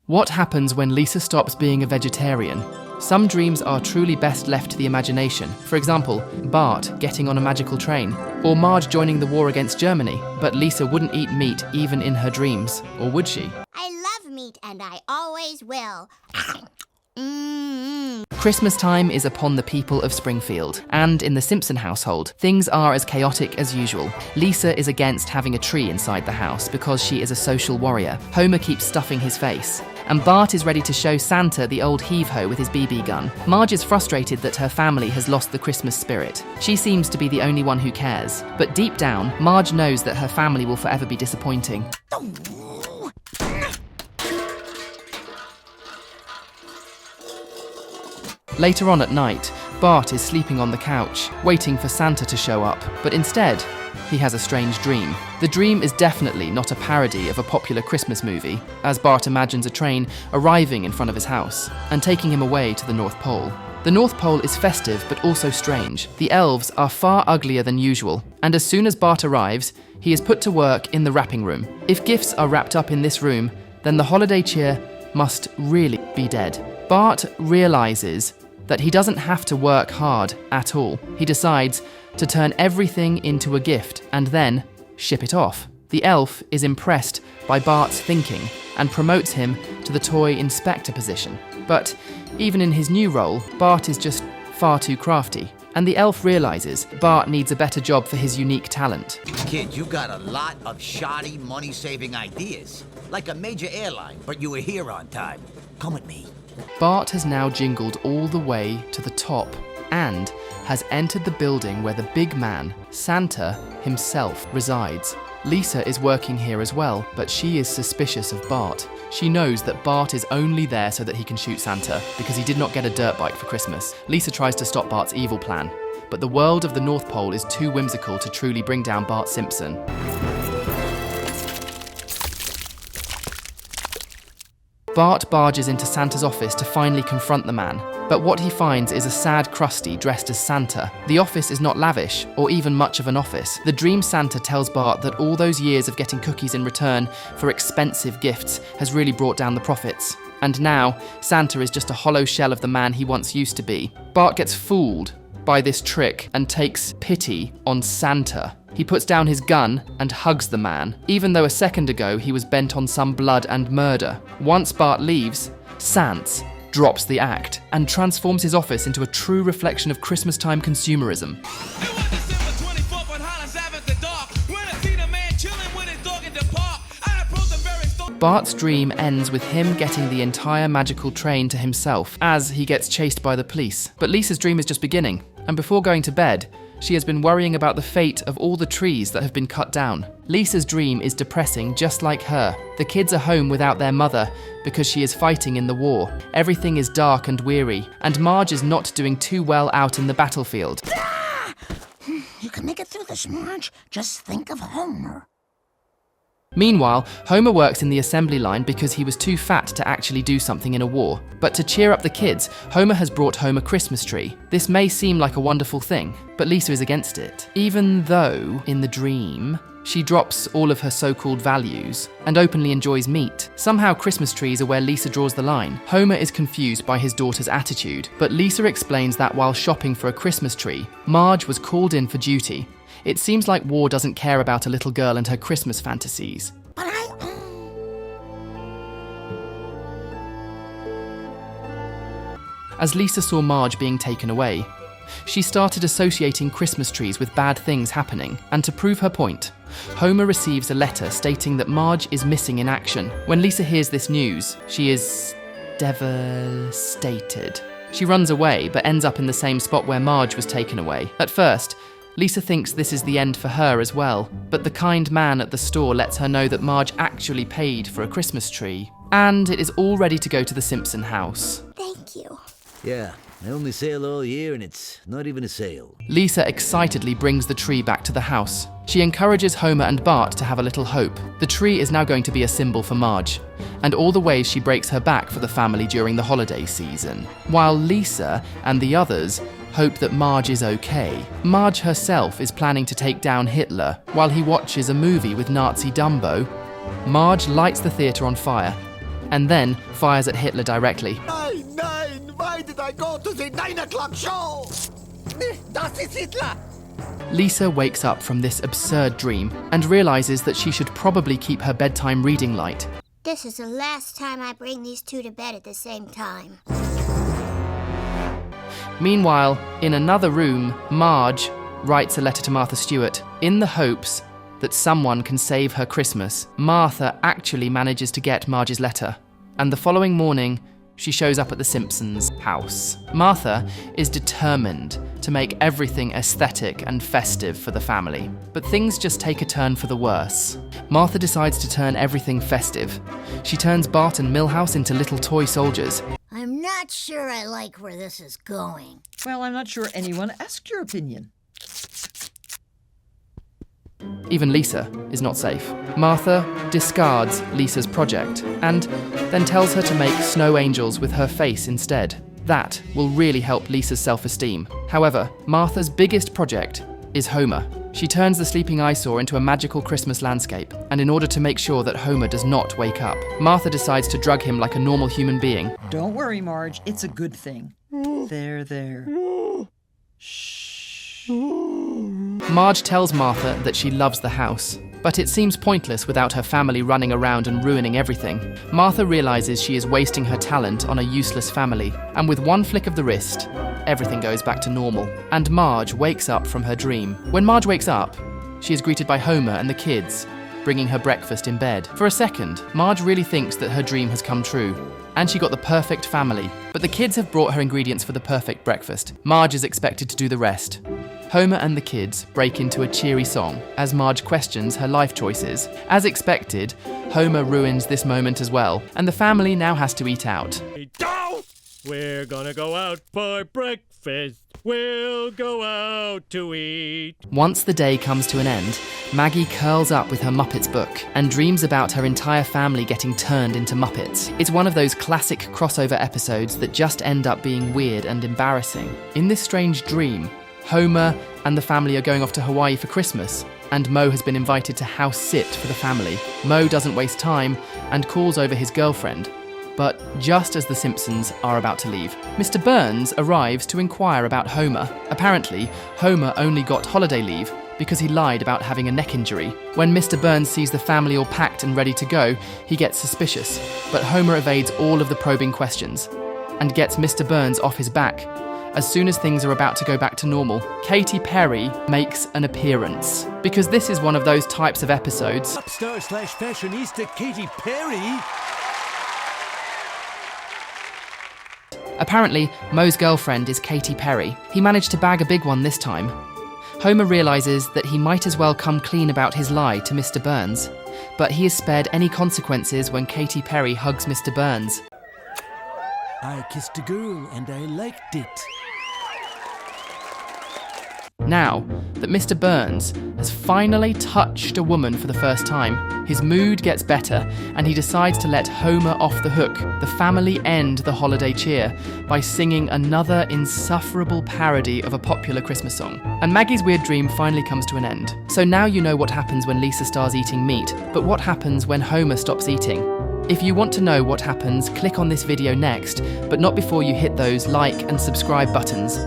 What happens when Lisa stops being a vegetarian? Some dreams are truly best left to the imagination. For example, Bart getting on a magical train, or Marge joining the war against Germany. But Lisa wouldn't eat meat even in her dreams, or would she? I love meat and I always will. Christmas time is upon the people of Springfield, and in the Simpson household, things are as chaotic as usual. Lisa is against having a tree inside the house because she is a social warrior. Homer keeps stuffing his face, and Bart is ready to show Santa the old heave-ho with his BB gun. Marge is frustrated that her family has lost the Christmas spirit. She seems to be the only one who cares, but deep down, Marge knows that her family will forever be disappointing. Later on at night, Bart is sleeping on the couch, waiting for Santa to show up, but instead, he has a strange dream. The dream is definitely not a parody of a popular Christmas movie, as Bart imagines a train arriving in front of his house and taking him away to the North Pole. The North Pole is festive but also strange. The elves are far uglier than usual, and as soon as Bart arrives, he is put to work in the wrapping room. If gifts are wrapped up in this room, then the holiday cheer must really be dead. Bart realizes that he doesn't have to work hard at all. He decides to turn everything into a gift and then ship it off. The elf is impressed by Bart's thinking and promotes him to the toy inspector position. But even in his new role, Bart is just far too crafty, and the elf realizes Bart needs a better job for his unique talent. Kid, you got a lot of shoddy money-saving ideas. Like a major airline, but you were here on time. Come with me. Bart has now jingled all the way to the top and has entered the building where the big man, Santa himself, resides. Lisa is working here as well, but she is suspicious of Bart. She knows that Bart is only there so that he can shoot Santa, because he did not get a dirt bike for Christmas. Lisa tries to stop Bart's evil plan, but the world of the North Pole is too whimsical to truly bring down Bart Simpson. Bart barges into Santa's office to finally confront the man, but what he finds is a sad Krusty dressed as Santa. The office is not lavish, or even much of an office. The dream Santa tells Bart that all those years of getting cookies in return for expensive gifts has really brought down the profits. And now, Santa is just a hollow shell of the man he once used to be. Bart gets fooled by this trick and takes pity on Santa. He puts down his gun and hugs the man, even though a second ago he was bent on some blood and murder. Once Bart leaves, Sans drops the act and transforms his office into a true reflection of Christmas-time consumerism. Bart's dream ends with him getting the entire magical train to himself as he gets chased by the police. But Lisa's dream is just beginning, and before going to bed, she has been worrying about the fate of all the trees that have been cut down. Lisa's dream is depressing just like her. The kids are home without their mother because she is fighting in the war. Everything is dark and weary, and Marge is not doing too well out in the battlefield. You can make it through this, Marge. Just think of Homer. Meanwhile, Homer works in the assembly line because he was too fat to actually do something in a war. But to cheer up the kids, Homer has brought home a Christmas tree. This may seem like a wonderful thing, but Lisa is against it. Even though, in the dream, she drops all of her so-called values and openly enjoys meat. Somehow Christmas trees are where Lisa draws the line. Homer is confused by his daughter's attitude, but Lisa explains that while shopping for a Christmas tree, Marge was called in for duty. It seems like war doesn't care about a little girl and her Christmas fantasies. But As Lisa saw Marge being taken away, she started associating Christmas trees with bad things happening, and to prove her point, Homer receives a letter stating that Marge is missing in action. When Lisa hears this news, she is devastated. She runs away, but ends up in the same spot where Marge was taken away. At first, Lisa thinks this is the end for her as well, but the kind man at the store lets her know that Marge actually paid for a Christmas tree, and it is all ready to go to the Simpson house. Thank you. Yeah, I only sail all year and it's not even a sale. Lisa excitedly brings the tree back to the house. She encourages Homer and Bart to have a little hope. The tree is now going to be a symbol for Marge, and all the ways she breaks her back for the family during the holiday season. While Lisa and the others hope that Marge is okay, Marge herself is planning to take down Hitler while he watches a movie with Nazi Dumbo. Marge lights the theatre on fire and then fires at Hitler directly. Nein, why did I go to the 9 o'clock show? Das ist Hitler! Lisa wakes up from this absurd dream and realizes that she should probably keep her bedtime reading light. This is the last time I bring these two to bed at the same time. Meanwhile, in another room, Marge writes a letter to Martha Stewart in the hopes that someone can save her Christmas. Martha actually manages to get Marge's letter, and the following morning, she shows up at the Simpsons' house. Martha is determined to make everything aesthetic and festive for the family, but things just take a turn for the worse. Martha decides to turn everything festive. She turns Bart and Milhouse into little toy soldiers. I'm not sure I like where this is going. Well, I'm not sure anyone asked your opinion. Even Lisa is not safe. Martha discards Lisa's project and then tells her to make snow angels with her face instead. That will really help Lisa's self-esteem. However, Martha's biggest project is Homer. She turns the sleeping eyesore into a magical Christmas landscape, and in order to make sure that Homer does not wake up, Martha decides to drug him like a normal human being. Don't worry, Marge. It's a good thing. There. Shh. Marge tells Martha that she loves the house, but it seems pointless without her family running around and ruining everything. Martha realizes she is wasting her talent on a useless family, and with one flick of the wrist, everything goes back to normal, and Marge wakes up from her dream. When Marge wakes up, she is greeted by Homer and the kids, bringing her breakfast in bed. For a second, Marge really thinks that her dream has come true, and she got the perfect family. But the kids have brought her ingredients for the perfect breakfast. Marge is expected to do the rest. Homer and the kids break into a cheery song as Marge questions her life choices. As expected, Homer ruins this moment as well, and the family now has to eat out. We're gonna go out for breakfast. We'll go out to eat. Once the day comes to an end, Maggie curls up with her Muppets book and dreams about her entire family getting turned into Muppets. It's one of those classic crossover episodes that just end up being weird and embarrassing. In this strange dream, Homer and the family are going off to Hawaii for Christmas, and Moe has been invited to house sit for the family. Moe doesn't waste time and calls over his girlfriend. But just as the Simpsons are about to leave, Mr. Burns arrives to inquire about Homer. Apparently, Homer only got holiday leave because he lied about having a neck injury. When Mr. Burns sees the family all packed and ready to go, he gets suspicious, but Homer evades all of the probing questions and gets Mr. Burns off his back. As soon as things are about to go back to normal, Katy Perry makes an appearance. Because this is one of those types of episodes. Pop star / fashionista Katy Perry. Apparently, Moe's girlfriend is Katy Perry. He managed to bag a big one this time. Homer realizes that he might as well come clean about his lie to Mr. Burns, but he is spared any consequences when Katy Perry hugs Mr. Burns. I kissed a girl and I liked it. Now that Mr. Burns has finally touched a woman for the first time, his mood gets better and he decides to let Homer off the hook. The family end the holiday cheer by singing another insufferable parody of a popular Christmas song. And Maggie's weird dream finally comes to an end. So now you know what happens when Lisa starts eating meat, but what happens when Homer stops eating? If you want to know what happens, click on this video next, but not before you hit those like and subscribe buttons.